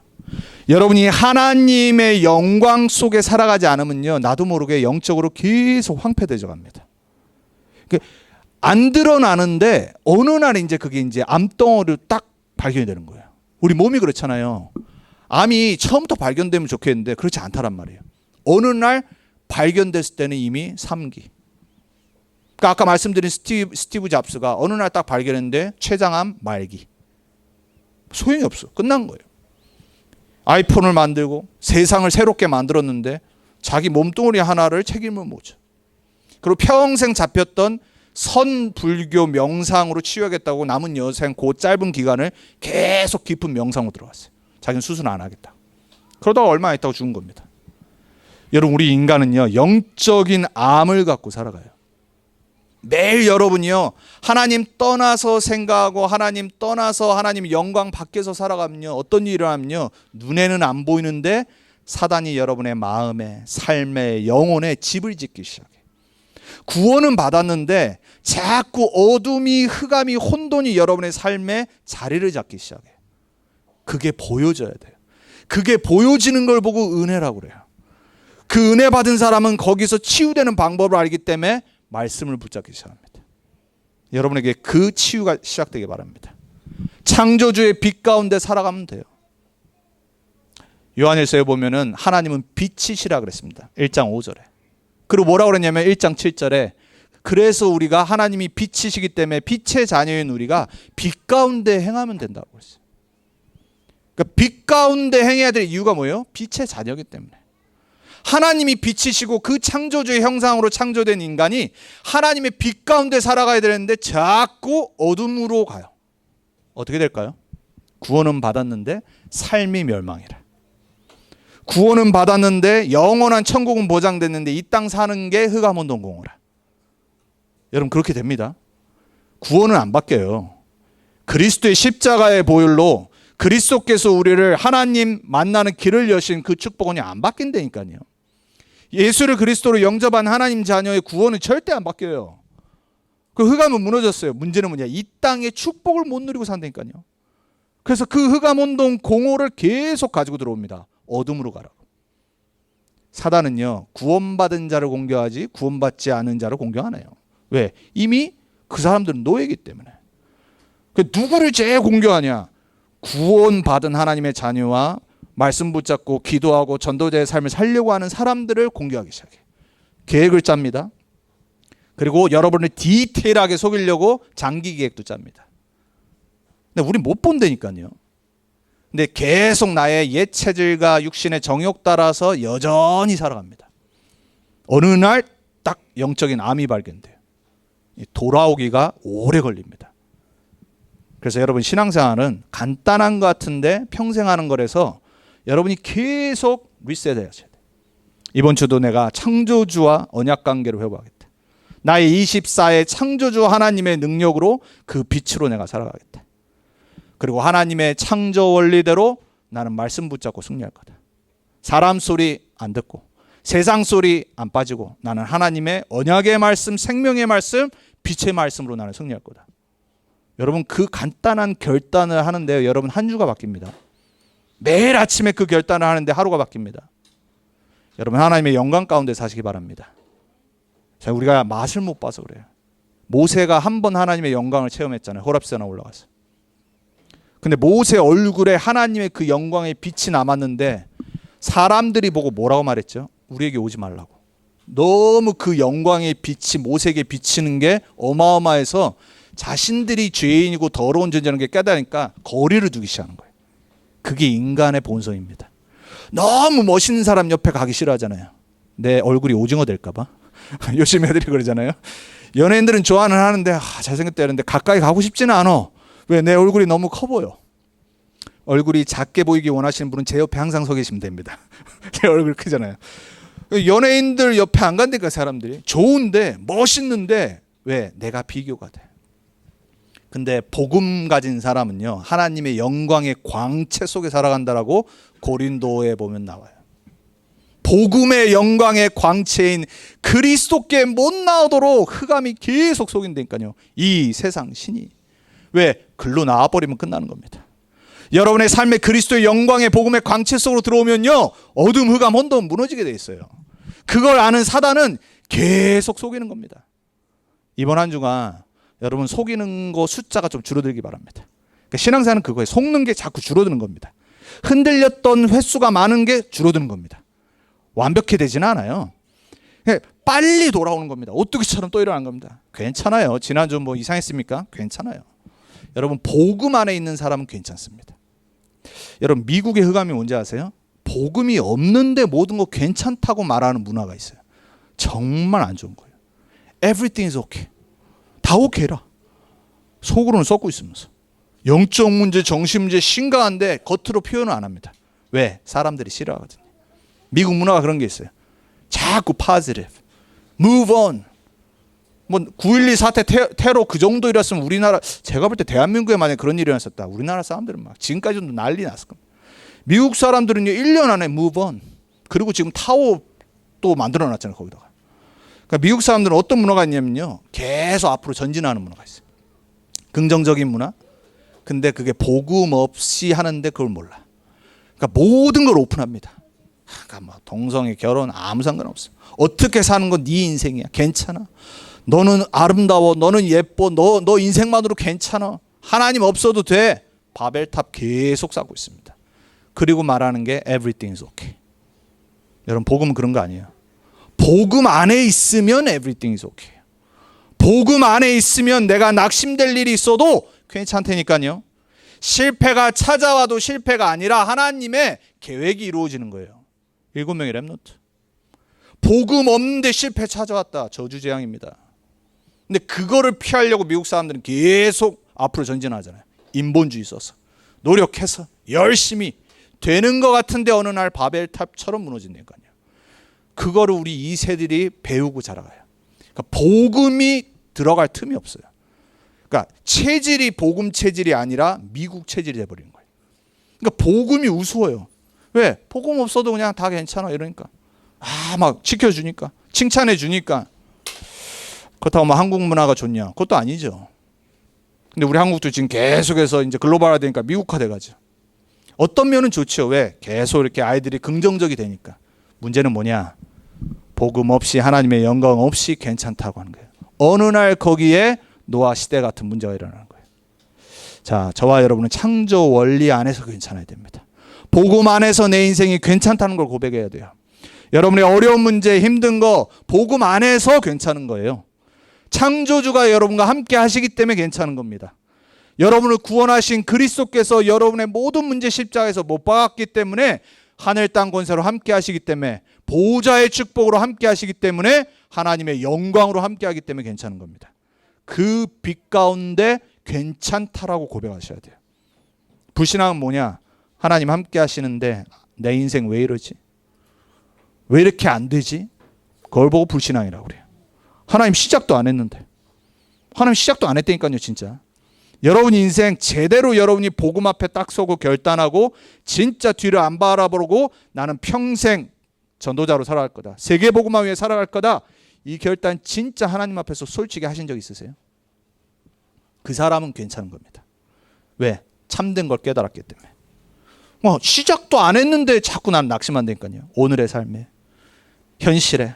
A: 여러분이 하나님의 영광 속에 살아가지 않으면요, 나도 모르게 영적으로 계속 황폐되져 갑니다. 안 드러나는데 어느 날 이제 그게 이제 암덩어리로 딱 발견이 되는 거예요. 우리 몸이 그렇잖아요. 암이 처음부터 발견되면 좋겠는데 그렇지 않다란 말이에요. 어느 날 발견됐을 때는 이미 3기. 그러니까 아까 말씀드린 스티브 잡스가 어느 날 딱 발견했는데 췌장암 말기. 소용이 없어. 끝난 거예요. 아이폰을 만들고 세상을 새롭게 만들었는데 자기 몸뚱어리 하나를 책임을 못 져. 그리고 평생 잡혔던 선불교 명상으로 치유하겠다고 남은 여생 그 짧은 기간을 계속 깊은 명상으로 들어갔어요. 자기는 수술 안 하겠다. 그러다가 얼마 있다고 죽은 겁니다. 여러분, 우리 인간은요, 영적인 암을 갖고 살아가요. 매일 여러분이요, 하나님 떠나서 생각하고 하나님 떠나서 하나님 영광 밖에서 살아가면요, 어떤 일을 하면요, 눈에는 안 보이는데 사단이 여러분의 마음에, 삶에, 영혼에 집을 짓기 시작해요. 구원은 받았는데 자꾸 어둠이, 흑암이, 혼돈이 여러분의 삶에 자리를 잡기 시작해요. 그게 보여져야 돼요. 그게 보여지는 걸 보고 은혜라고 그래요. 그 은혜 받은 사람은 거기서 치유되는 방법을 알기 때문에 말씀을 붙잡기 시작합니다. 여러분에게 그 치유가 시작되기 바랍니다. 창조주의 빛 가운데 살아가면 돼요. 요한일서에 보면은 하나님은 빛이시라 그랬습니다. 1장 5절에. 그리고 뭐라고 그랬냐면 1장 7절에 그래서 우리가 하나님이 빛이시기 때문에 빛의 자녀인 우리가 빛 가운데 행하면 된다고 그랬어요. 그러니까 빛 가운데 행해야 될 이유가 뭐예요? 빛의 자녀이기 때문에. 하나님이 빛이시고 그 창조주의 형상으로 창조된 인간이 하나님의 빛 가운데 살아가야 되는데 자꾸 어둠으로 가요. 어떻게 될까요? 구원은 받았는데 삶이 멸망이라. 구원은 받았는데 영원한 천국은 보장됐는데 이 땅 사는 게 흑암혼돈 공허라. 여러분, 그렇게 됩니다. 구원은 안 바뀌어요. 그리스도의 십자가의 보혈로 그리스도께서 우리를 하나님 만나는 길을 여신 그 축복은 안 바뀐다니까요. 예수를 그리스도로 영접한 하나님 자녀의 구원은 절대 안 바뀌어요. 그 흑암은 무너졌어요. 문제는 뭐냐? 이 땅의 축복을 못 누리고 산다니까요. 그래서 그 흑암혼돈 공허를 계속 가지고 들어옵니다. 어둠으로 가라고. 사단은요, 구원받은 자를 공격하지 구원받지 않은 자를 공격 안 해요. 왜? 이미 그 사람들은 노예이기 때문에. 누구를 제일 공격하냐? 구원받은 하나님의 자녀와 말씀 붙잡고 기도하고 전도자의 삶을 살려고 하는 사람들을 공격하기 시작해요. 계획을 짭니다. 그리고 여러분을 디테일하게 속이려고 장기 계획도 짭니다. 근데 우리 못 본다니까요. 근데 계속 나의 옛 체질과 육신의 정욕 따라서 여전히 살아갑니다. 어느 날 딱 영적인 암이 발견돼요. 돌아오기가 오래 걸립니다. 그래서 여러분, 신앙생활은 간단한 것 같은데 평생 하는 거라서 여러분이 계속 리셋해야 돼요. 이번 주도 내가 창조주와 언약 관계를 회복하겠다. 나의 24의 창조주 하나님의 능력으로 그 빛으로 내가 살아가겠다. 그리고 하나님의 창조 원리대로 나는 말씀 붙잡고 승리할 거다. 사람 소리 안 듣고 세상 소리 안 빠지고 나는 하나님의 언약의 말씀, 생명의 말씀, 빛의 말씀으로 나는 승리할 거다. 여러분, 그 간단한 결단을 하는데요, 여러분, 한 주가 바뀝니다. 매일 아침에 그 결단을 하는데 하루가 바뀝니다. 여러분, 하나님의 영광 가운데 사시기 바랍니다. 자, 우리가 맛을 못 봐서 그래요. 모세가 한 번 하나님의 영광을 체험했잖아요. 호렙산에 올라가서. 근데 모세 얼굴에 하나님의 그 영광의 빛이 남았는데 사람들이 보고 뭐라고 말했죠? 우리에게 오지 말라고. 너무 그 영광의 빛이 모세에게 비치는 게 어마어마해서 자신들이 죄인이고 더러운 존재라는 게 깨달으니까 거리를 두기 시작하는 거예요. 그게 인간의 본성입니다. 너무 멋있는 사람 옆에 가기 싫어하잖아요. 내 얼굴이 오징어 될까 봐. 요즘 애들이 그러잖아요. 연예인들은 좋아는 하는데 잘생겼다 이러는데 가까이 가고 싶지는 않아. 왜? 내 얼굴이 너무 커 보여. 얼굴이 작게 보이기 원하시는 분은 제 옆에 항상 서 계시면 됩니다. 제 얼굴 크잖아요. 연예인들 옆에 안 간다니까 사람들이. 좋은데 멋있는데 왜? 내가 비교가 돼. 근데 복음 가진 사람은요, 하나님의 영광의 광채 속에 살아간다라고 고린도에 보면 나와요. 복음의 영광의 광채인 그리스도께 못 나오도록 흑암이 계속 속인다니까요. 이 세상 신이. 왜? 글로 나와버리면 끝나는 겁니다. 여러분의 삶에 그리스도의 영광의 복음의 광채 속으로 들어오면요, 어둠, 흑암, 혼돈 무너지게 돼 있어요. 그걸 아는 사단은 계속 속이는 겁니다. 이번 한 주간 여러분 속이는 거 숫자가 좀 줄어들기 바랍니다. 그러니까 신앙생활은 그거예요. 속는 게 자꾸 줄어드는 겁니다. 흔들렸던 횟수가 많은 게 줄어드는 겁니다. 완벽히 되지는 않아요. 빨리 돌아오는 겁니다. 오뚜기처럼 또 일어난 겁니다. 괜찮아요. 지난주 뭐 이상했습니까? 괜찮아요. 여러분 복음 안에 있는 사람은 괜찮습니다. 여러분 미국의 흑암이 뭔지 아세요? 복음이 없는데 모든 거 괜찮다고 말하는 문화가 있어요. 정말 안 좋은 거예요. Everything is okay. 다 오케이라. 속으로는 썩고 있으면서. 영적 문제, 정신 문제 심각한데 겉으로 표현을 안 합니다. 왜? 사람들이 싫어하거든요. 미국 문화가 그런 게 있어요. 자꾸 positive, move on. 뭐 9.12 사태 테러 그 정도 일이었으면 우리나라, 제가 볼 때 대한민국에 만약에 그런 일이 일어났었다, 우리나라 사람들은 막 지금까지도 난리 났을 겁니다. 미국 사람들은요 1년 안에 move on. 그리고 지금 타워 또 만들어 놨잖아요 거기다가. 그러니까 미국 사람들은 어떤 문화가 있냐면요, 계속 앞으로 전진하는 문화가 있어요. 긍정적인 문화. 근데 그게 복음 없이 하는데 그걸 몰라. 그러니까 모든 걸 오픈합니다. 그러니까 뭐 동성애, 결혼 아무 상관없어. 어떻게 사는 건 네 인생이야. 괜찮아. 너는 아름다워. 너는 예뻐. 너 인생만으로 괜찮아. 하나님 없어도 돼. 바벨탑 계속 쌓고 있습니다. 그리고 말하는 게 everything is okay. 여러분 복음은 그런 거 아니에요. 복음 안에 있으면 everything is okay. 복음 안에 있으면 내가 낙심될 일이 있어도 괜찮다니까요. 실패가 찾아와도 실패가 아니라 하나님의 계획이 이루어지는 거예요. 7명의 렘넌트. 복음 없는데 실패 찾아왔다. 저주재앙입니다. 근데 그거를 피하려고 미국 사람들은 계속 앞으로 전진하잖아요. 인본주의 써서. 노력해서 열심히 되는 것 같은데 어느 날 바벨탑처럼 무너진다니까요. 그거를 우리 2세들이 배우고 자라가요. 그러니까 복음이 들어갈 틈이 없어요. 그러니까 체질이 복음 체질이 아니라 미국 체질이 돼버리는 거예요. 그러니까 복음이 우스워요. 왜? 복음 없어도 그냥 다 괜찮아 이러니까. 막 지켜주니까, 칭찬해 주니까. 그렇다고 뭐 한국 문화가 좋냐? 그것도 아니죠. 근데 우리 한국도 지금 계속해서 이제 글로벌화 되니까 미국화 돼가죠. 어떤 면은 좋죠. 왜? 계속 이렇게 아이들이 긍정적이 되니까. 문제는 뭐냐? 복음 없이, 하나님의 영광 없이 괜찮다고 하는 거예요. 어느 날 거기에 노아 시대 같은 문제가 일어나는 거예요. 자, 저와 여러분은 창조 원리 안에서 괜찮아야 됩니다. 복음 안에서 내 인생이 괜찮다는 걸 고백해야 돼요. 여러분의 어려운 문제, 힘든 거 복음 안에서 괜찮은 거예요. 창조주가 여러분과 함께 하시기 때문에 괜찮은 겁니다. 여러분을 구원하신 그리스도께서 여러분의 모든 문제 십자가에서 못 박았기 때문에, 하늘 땅 권세로 함께 하시기 때문에, 보호자의 축복으로 함께 하시기 때문에, 하나님의 영광으로 함께 하기 때문에 괜찮은 겁니다. 그 빛 가운데 괜찮다라고 고백하셔야 돼요. 불신앙은 뭐냐? 하나님 함께 하시는데 내 인생 왜 이러지? 왜 이렇게 안 되지? 그걸 보고 불신앙이라고 그래요. 하나님 시작도 안 했는데. 하나님 시작도 안 했다니까요 진짜. 여러분 인생 제대로 여러분이 복음 앞에 딱 서고 결단하고 진짜 뒤를 안 바라보고 나는 평생 전도자로 살아갈 거다, 세계 복음화 위해 살아갈 거다, 이 결단 진짜 하나님 앞에서 솔직히 하신 적 있으세요? 그 사람은 괜찮은 겁니다. 왜? 참된 걸 깨달았기 때문에. 시작도 안 했는데 자꾸 난 낙심한다니까요. 오늘의 삶에, 현실에.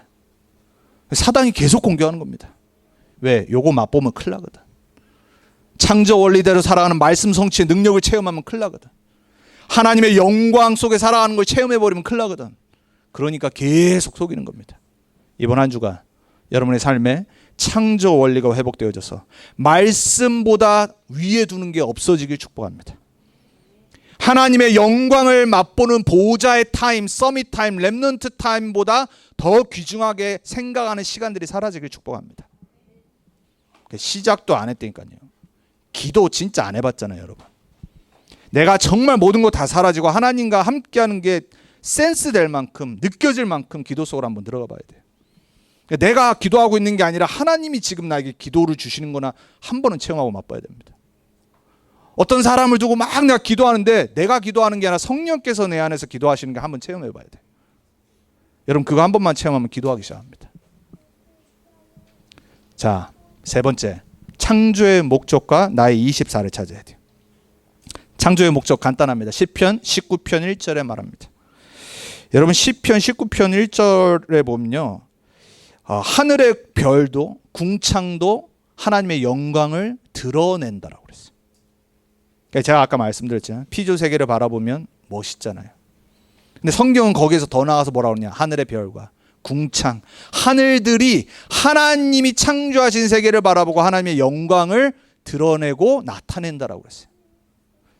A: 사단이 계속 공격하는 겁니다. 왜? 요거 맛보면 큰일 나거든. 창조 원리대로 살아가는 말씀 성취의 능력을 체험하면 큰일 나거든. 하나님의 영광 속에 살아가는 걸 체험해버리면 큰일 나거든. 그러니까 계속 속이는 겁니다. 이번 한 주간 여러분의 삶에 창조 원리가 회복되어져서 말씀보다 위에 두는 게 없어지길 축복합니다. 하나님의 영광을 맛보는 보호자의 타임, 서밋 타임, 렘넌트 타임보다 더 귀중하게 생각하는 시간들이 사라지길 축복합니다. 시작도 안 했다니까요. 기도 진짜 안 해봤잖아요 여러분. 내가 정말 모든 거 다 사라지고 하나님과 함께하는 게 센스 될 만큼, 느껴질 만큼 기도 속으로 한번 들어가 봐야 돼요. 내가 기도하고 있는 게 아니라 하나님이 지금 나에게 기도를 주시는 거나 한 번은 체험하고 맛봐야 됩니다. 어떤 사람을 두고 막 내가 기도하는데 내가 기도하는 게 아니라 성령께서 내 안에서 기도하시는 게 한번 체험해 봐야 돼요. 여러분 그거 한 번만 체험하면 기도하기 시작합니다. 자, 세 번째, 창조의 목적과 나의 24를 찾아야 돼요. 창조의 목적 간단합니다. 시편 19편 1절에 말합니다. 여러분 시편 19편 1절에 보면요, 하늘의 별도 궁창도 하나님의 영광을 드러낸다라고 그랬어요. 그러니까 제가 아까 말씀드렸잖아요. 피조 세계를 바라보면 멋있잖아요. 근데 성경은 거기에서 더 나아가서 뭐라고 그러냐, 하늘의 별과 궁창, 하늘들이 하나님이 창조하신 세계를 바라보고 하나님의 영광을 드러내고 나타낸다라고 그랬어요.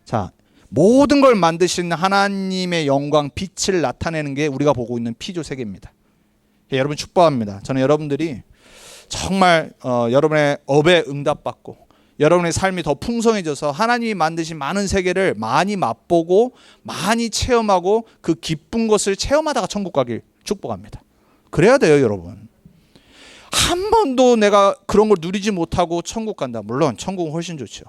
A: 자, 모든 걸 만드신 하나님의 영광, 빛을 나타내는 게 우리가 보고 있는 피조 세계입니다. 여러분 축복합니다. 저는 여러분들이 정말 여러분의 업에 응답받고 여러분의 삶이 더 풍성해져서 하나님이 만드신 많은 세계를 많이 맛보고 많이 체험하고 그 기쁜 것을 체험하다가 천국 가길 축복합니다. 그래야 돼요, 여러분. 한 번도 내가 그런 걸 누리지 못하고 천국 간다. 물론 천국은 훨씬 좋죠.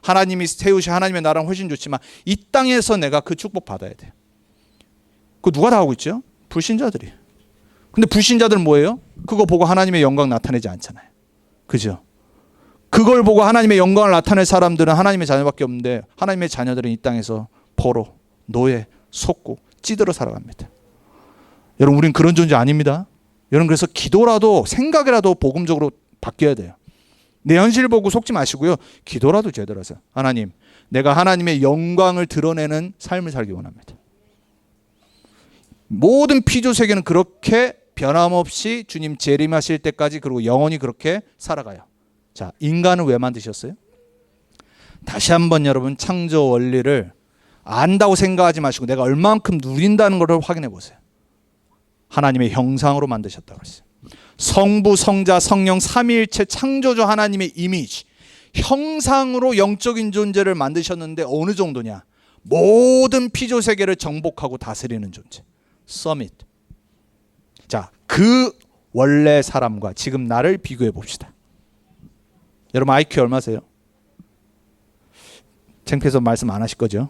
A: 하나님이 세우신 하나님의 나라는 훨씬 좋지만 이 땅에서 내가 그 축복 받아야 돼. 그거 누가 다 하고 있죠? 불신자들이. 근데 불신자들은 뭐예요? 그거 보고 하나님의 영광 나타내지 않잖아요. 그죠? 그걸 보고 하나님의 영광을 나타낼 사람들은 하나님의 자녀밖에 없는데 하나님의 자녀들은 이 땅에서 포로, 노예, 속고 찌들어 살아갑니다. 여러분, 우린 그런 존재 아닙니다. 여러분, 그래서 기도라도 생각이라도 복음적으로 바뀌어야 돼요. 내 현실 보고 속지 마시고요. 기도라도 제대로 하세요. 하나님, 내가 하나님의 영광을 드러내는 삶을 살기 원합니다. 모든 피조 세계는 그렇게 변함없이 주님 재림하실 때까지 그리고 영원히 그렇게 살아가요. 자, 인간을 왜 만드셨어요? 다시 한번 여러분 창조 원리를 안다고 생각하지 마시고 내가 얼만큼 누린다는 것을 확인해 보세요. 하나님의 형상으로 만드셨다고 했어요. 성부, 성자, 성령 삼위일체 창조주 하나님의 이미지, 형상으로 영적인 존재를 만드셨는데 어느 정도냐? 모든 피조 세계를 정복하고 다스리는 존재. 서밋. 자, 그 원래 사람과 지금 나를 비교해 봅시다. 여러분 IQ 얼마세요? 창피해서 말씀 안 하실 거죠?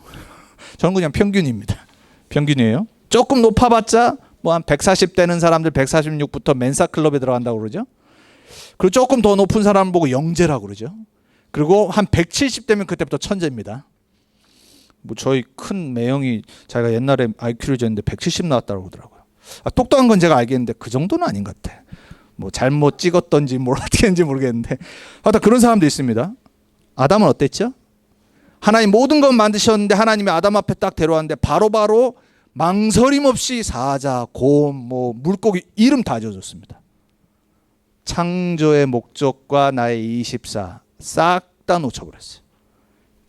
A: 저는 그냥 평균입니다. 평균이에요. 조금 높아봤자 뭐 한 140 되는 사람들 146부터 멘사 클럽에 들어간다고 그러죠. 그리고 조금 더 높은 사람을 보고 영재라고 그러죠. 그리고 한 170 되면 그때부터 천재입니다. 뭐 저희 큰 매형이 자기가 옛날에 IQ를 쟀는데 170 나왔다고 그러더라고요. 똑똑한 건 제가 알겠는데 그 정도는 아닌 것 같아. 뭐 잘못 찍었던지 뭘 어떻게 했는지 모르겠는데 하여튼 그런 사람도 있습니다. 아담은 어땠죠? 하나님 모든 것 만드셨는데 하나님이 아담 앞에 딱 데려왔는데 바로바로 망설임 없이 사자, 곰, 뭐 물고기 이름 다 지어줬습니다. 창조의 목적과 나의 24 싹 다 놓쳐버렸어요.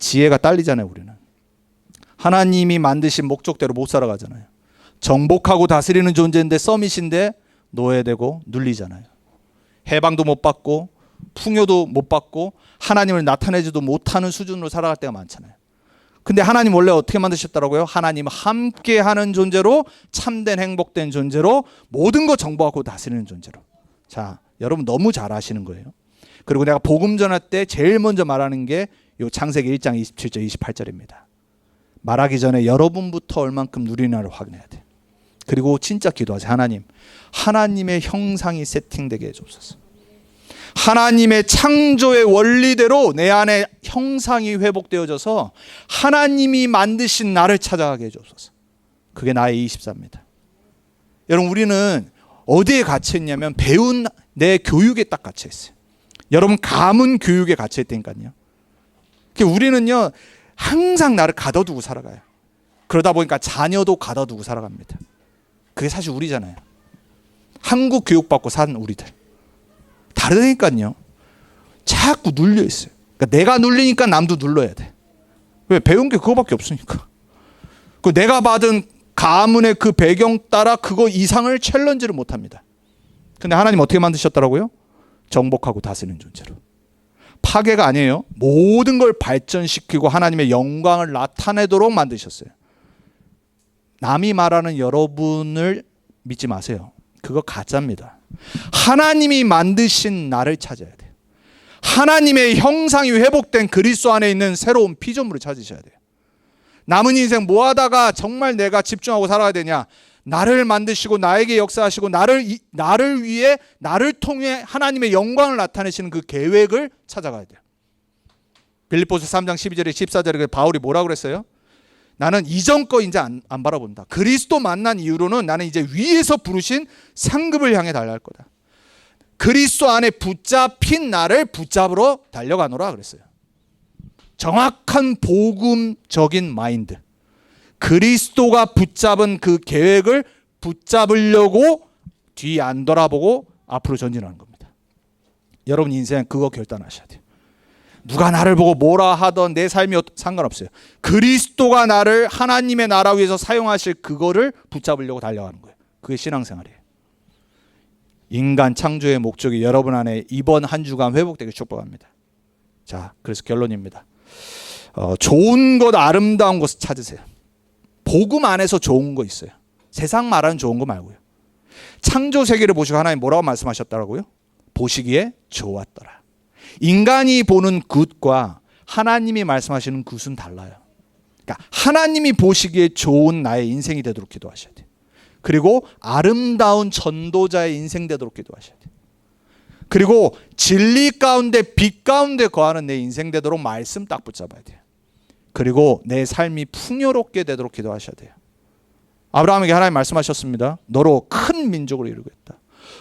A: 지혜가 딸리잖아요. 우리는 하나님이 만드신 목적대로 못 살아가잖아요. 정복하고 다스리는 존재인데 서밋인데 노예되고 눌리잖아요. 해방도 못 받고 풍요도 못 받고 하나님을 나타내지도 못하는 수준으로 살아갈 때가 많잖아요. 근데 하나님 원래 어떻게 만드셨더라고요? 하나님 함께하는 존재로, 참된 행복된 존재로, 모든 거 정복하고 다스리는 존재로. 자, 여러분 너무 잘 아시는 거예요. 그리고 내가 복음 전할 때 제일 먼저 말하는 게 요 창세기 1장 27절 28절입니다. 말하기 전에 여러분부터 얼만큼 누리나를 확인해야 돼. 그리고 진짜 기도하세요. 하나님, 하나님의 형상이 세팅되게 해주옵소서. 하나님의 창조의 원리대로 내 안에 형상이 회복되어져서 하나님이 만드신 나를 찾아가게 해주옵소서. 그게 나의 24입니다. 여러분, 우리는 어디에 갇혀 있냐면 배운 내 교육에 딱 갇혀 있어요. 여러분 가문 교육에 갇혀 있다니까요. 우리는요 항상 나를 가둬두고 살아가요. 그러다 보니까 자녀도 가둬두고 살아갑니다. 그게 사실 우리잖아요. 한국 교육받고 산 우리들. 다르다니까요. 자꾸 눌려 있어요. 그러니까 내가 눌리니까 남도 눌러야 돼. 왜? 배운 게 그거밖에 없으니까. 그 내가 받은 가문의 그 배경 따라 그거 이상을 챌린지를 못합니다. 근데 하나님 어떻게 만드셨더라고요? 정복하고 다스리는 존재로. 파괴가 아니에요. 모든 걸 발전시키고 하나님의 영광을 나타내도록 만드셨어요. 남이 말하는 여러분을 믿지 마세요. 그거 가짜입니다. 하나님이 만드신 나를 찾아야 돼요. 하나님의 형상이 회복된 그리스도 안에 있는 새로운 피조물을 찾으셔야 돼요. 남은 인생 뭐 하다가 정말 내가 집중하고 살아야 되냐? 나를 만드시고 나에게 역사하시고 나를 위해 나를 통해 하나님의 영광을 나타내시는 그 계획을 찾아가야 돼요. 빌립보서 3장 12절에 14절에 바울이 뭐라고 그랬어요? 나는 이전 거 이제 안 바라본다. 그리스도 만난 이후로는 나는 이제 위에서 부르신 상급을 향해 달려갈 거다. 그리스도 안에 붙잡힌 나를 붙잡으러 달려가노라 그랬어요. 정확한 복음적인 마인드. 그리스도가 붙잡은 그 계획을 붙잡으려고 뒤 안 돌아보고 앞으로 전진하는 겁니다. 여러분 인생 그거 결단하셔야 돼요. 누가 나를 보고 뭐라 하던 내 삶이 상관없어요. 그리스도가 나를 하나님의 나라 위해서 사용하실 그거를 붙잡으려고 달려가는 거예요. 그게 신앙생활이에요. 인간 창조의 목적이 여러분 안에 이번 한 주간 회복되게 축복합니다. 자, 그래서 결론입니다. 좋은 것, 아름다운 것을 찾으세요. 복음 안에서 좋은 거 있어요. 세상 말하는 좋은 거 말고요. 창조 세계를 보시고 하나님 뭐라고 말씀하셨더라고요? 보시기에 좋았더라. 인간이 보는 굿과 하나님이 말씀하시는 굿은 달라요. 그러니까 하나님이 보시기에 좋은 나의 인생이 되도록 기도하셔야 돼요. 그리고 아름다운 전도자의 인생 되도록 기도하셔야 돼요. 그리고 진리 가운데 빛 가운데 거하는 내 인생 되도록 말씀 딱 붙잡아야 돼요. 그리고 내 삶이 풍요롭게 되도록 기도하셔야 돼요. 아브라함에게 하나님 말씀하셨습니다. 너로 큰 민족을 이루겠다.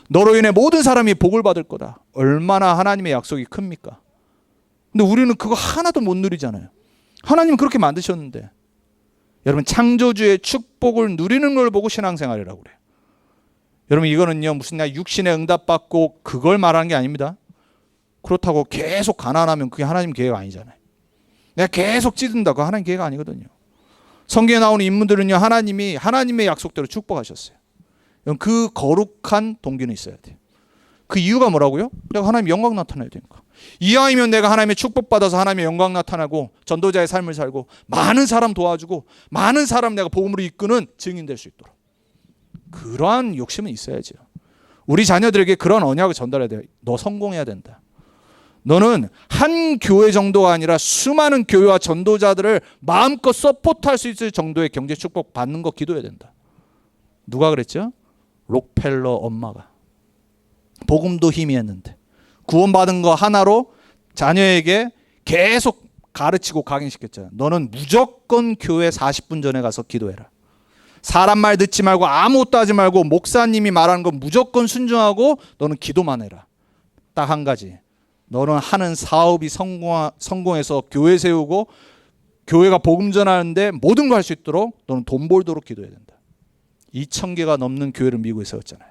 A: 너로 인해 모든 사람이 복을 받을 거다. 얼마나 하나님의 약속이 큽니까? 근데 우리는 그거 하나도 못 누리잖아요. 하나님은 그렇게 만드셨는데. 여러분 창조주의 축복을 누리는 걸 보고 신앙생활이라고 그래요. 여러분 이거는요 무슨 나 육신의 응답받고 그걸 말하는 게 아닙니다. 그렇다고 계속 가난하면 그게 하나님 계획 아니잖아요. 내가 계속 찌든다 그거 하나님 계획 아니거든요. 성경에 나오는 인물들은요 하나님이 하나님의 약속대로 축복하셨어요. 그 거룩한 동기는 있어야 돼요. 그 이유가 뭐라고요? 내가 하나님 영광 나타나야 되니까. 이왕이면 내가 하나님의 축복받아서 하나님의 영광 나타나고 전도자의 삶을 살고 많은 사람 도와주고 많은 사람 내가 복음으로 이끄는 증인 될 수 있도록. 그러한 욕심은 있어야죠. 우리 자녀들에게 그런 언약을 전달해야 돼요. 너 성공해야 된다. 너는 한 교회 정도가 아니라 수많은 교회와 전도자들을 마음껏 서포트할 수 있을 정도의 경제 축복 받는 거 기도해야 된다. 누가 그랬죠? 록펠러 엄마가. 복음도 희미했는데 구원받은 거 하나로 자녀에게 계속 가르치고 각인시켰잖아요. 너는 무조건 교회 40분 전에 가서 기도해라. 사람 말 듣지 말고 아무것도 하지 말고 목사님이 말하는 건 무조건 순종하고 너는 기도만 해라. 딱 한 가지. 너는 하는 사업이 성공해서 교회 세우고 교회가 복음 전하는데 모든 걸 할 수 있도록 너는 돈 벌도록 기도해야 된다. 2,000개가 넘는 교회를 미국에 세웠잖아요.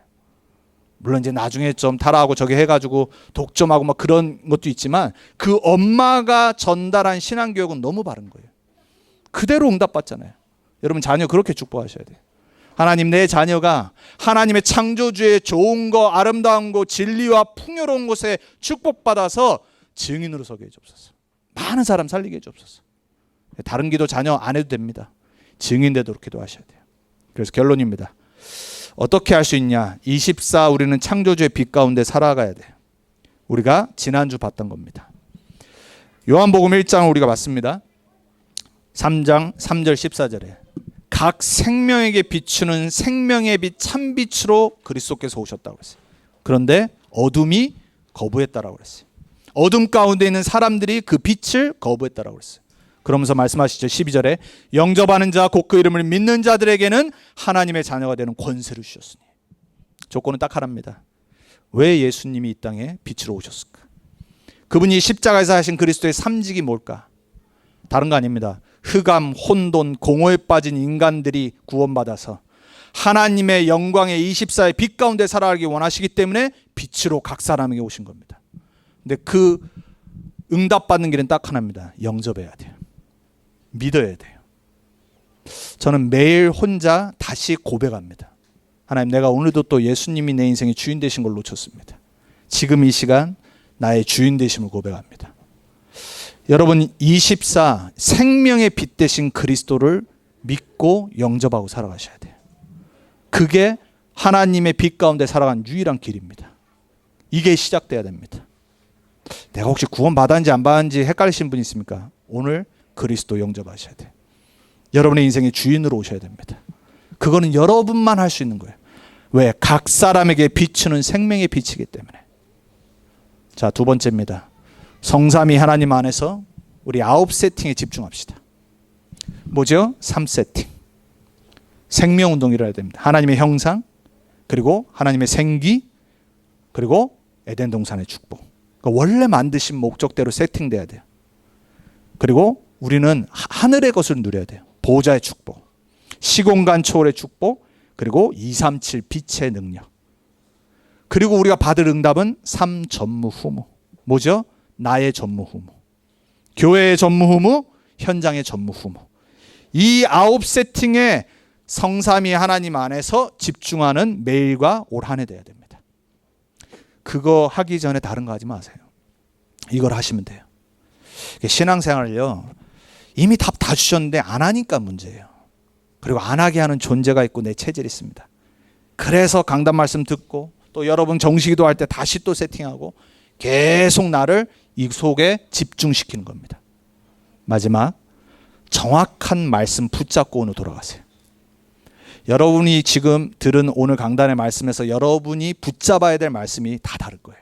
A: 물론 이제 나중에 좀 타락하고 저게 해가지고 독점하고 막 그런 것도 있지만 그 엄마가 전달한 신앙교육은 너무 바른 거예요. 그대로 응답받잖아요. 여러분 자녀 그렇게 축복하셔야 돼요. 하나님 내 자녀가 하나님의 창조주의 좋은 거 아름다운 거 진리와 풍요로운 곳에 축복받아서 증인으로 서게 해주옵소서. 많은 사람 살리게 해주옵소서. 다른 기도 자녀 안 해도 됩니다. 증인 되도록 기도하셔야 돼요. 그래서 결론입니다. 어떻게 할 수 있냐? 24 우리는 창조주의 빛 가운데 살아가야 돼요. 우리가 지난주 봤던 겁니다. 요한복음 1장 우리가 봤습니다. 3장 3절 14절에 각 생명에게 비추는 생명의 빛 참빛으로 그리스도께서 오셨다고 했어요. 그런데 어둠이 거부했다라고 그랬어요. 어둠 가운데 있는 사람들이 그 빛을 거부했다라고 그랬어요. 그러면서 말씀하시죠. 12절에 영접하는 자 곧 그 이름을 믿는 자들에게는 하나님의 자녀가 되는 권세를 주셨으니. 조건은 딱 하나입니다. 왜 예수님이 이 땅에 빛으로 오셨을까? 그분이 십자가에서 하신 그리스도의 삼직이 뭘까? 다른 거 아닙니다. 흑암, 혼돈, 공허에 빠진 인간들이 구원받아서 하나님의 영광의 24의 빛 가운데 살아가기 원하시기 때문에 빛으로 각 사람에게 오신 겁니다. 근데 그 응답받는 길은 딱 하나입니다. 영접해야 돼요. 믿어야 돼요. 저는 매일 혼자 다시 고백합니다. 하나님 내가 오늘도 또 예수님이 내 인생의 주인 되신 걸 놓쳤습니다. 지금 이 시간 나의 주인 되심을 고백합니다. 여러분 24 생명의 빛 되신 그리스도를 믿고 영접하고 살아가셔야 돼요. 그게 하나님의 빛 가운데 살아가는 유일한 길입니다. 이게 시작돼야 됩니다. 내가 혹시 구원 받았는지 안 받았는지 헷갈리신 분 있습니까? 오늘 그리스도 영접하셔야 돼요. 여러분의 인생의 주인으로 오셔야 됩니다. 그거는 여러분만 할 수 있는 거예요. 왜? 각 사람에게 비추는 생명의 빛이기 때문에. 자, 두 번째입니다. 성삼위 하나님 안에서 우리 9세팅에 집중합시다. 뭐죠? 3세팅. 생명운동이라 해야 됩니다. 하나님의 형상, 그리고 하나님의 생기, 그리고 에덴 동산의 축복. 그러니까 원래 만드신 목적대로 세팅돼야 돼요. 그리고 우리는 하늘의 것을 누려야 돼요. 보호자의 축복, 시공간 초월의 축복, 그리고 237 빛의 능력. 그리고 우리가 받을 응답은 3 전무후무. 뭐죠? 나의 전무후무, 교회의 전무후무, 현장의 전무후무. 이 9세팅에 성삼위 하나님 안에서 집중하는 매일과 올 한 해 돼야 됩니다. 그거 하기 전에 다른 거 하지 마세요. 이걸 하시면 돼요. 신앙생활을요, 이미 답 다 주셨는데 안 하니까 문제예요. 그리고 안 하게 하는 존재가 있고 내 체질이 있습니다. 그래서 강단 말씀 듣고 또 여러분 정식기도 할 때 다시 또 세팅하고 계속 나를 이 속에 집중시키는 겁니다. 마지막, 정확한 말씀 붙잡고 오늘 돌아가세요. 여러분이 지금 들은 오늘 강단의 말씀에서 여러분이 붙잡아야 될 말씀이 다 다를 거예요.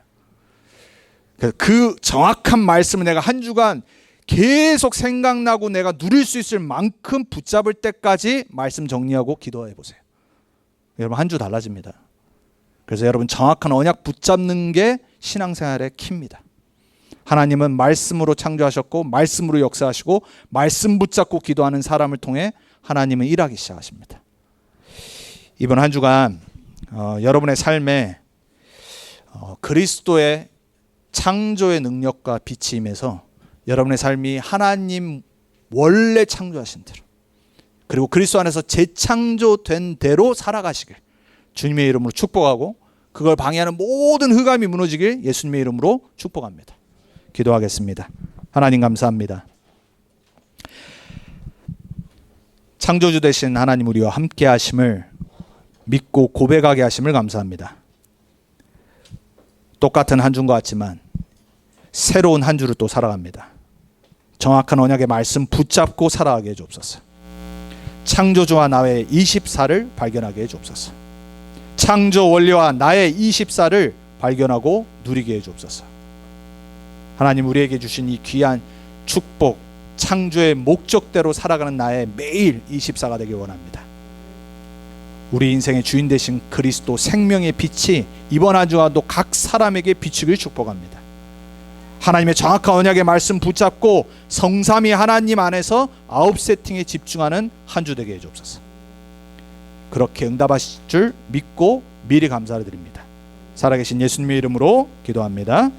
A: 그 정확한 말씀을 내가 한 주간 계속 생각나고 내가 누릴 수 있을 만큼 붙잡을 때까지 말씀 정리하고 기도해 보세요. 여러분 한 주 달라집니다. 그래서 여러분 정확한 언약 붙잡는 게 신앙생활의 키입니다. 하나님은 말씀으로 창조하셨고 말씀으로 역사하시고 말씀 붙잡고 기도하는 사람을 통해 하나님은 일하기 시작하십니다. 이번 한 주간 여러분의 삶에 그리스도의 창조의 능력과 빛이 임해서 여러분의 삶이 하나님 원래 창조하신 대로, 그리고 그리스도 안에서 재창조된 대로 살아가시길 주님의 이름으로 축복하고, 그걸 방해하는 모든 흑암이 무너지길 예수님의 이름으로 축복합니다. 기도하겠습니다. 하나님 감사합니다. 창조주 되신 하나님, 우리와 함께 하심을 믿고 고백하게 하심을 감사합니다. 똑같은 한 주인 것 같지만 새로운 한 주를 또 살아갑니다. 정확한 언약의 말씀 붙잡고 살아가게 해주옵소서. 창조주와 나의 24를 발견하게 해주옵소서. 창조 원리와 나의 24를 발견하고 누리게 해주옵소서. 하나님, 우리에게 주신 이 귀한 축복, 창조의 목적대로 살아가는 나의 매일 24가 되길 원합니다. 우리 인생의 주인 되신 그리스도 생명의 빛이 이번 한 주간도 각 사람에게 비추길 축복합니다. 하나님의 정확한 언약의 말씀 붙잡고 성삼위 하나님 안에서 9세팅에 집중하는 한 주 되게 해주옵소서. 그렇게 응답하실 줄 믿고 미리 감사를 드립니다. 살아계신 예수님의 이름으로 기도합니다.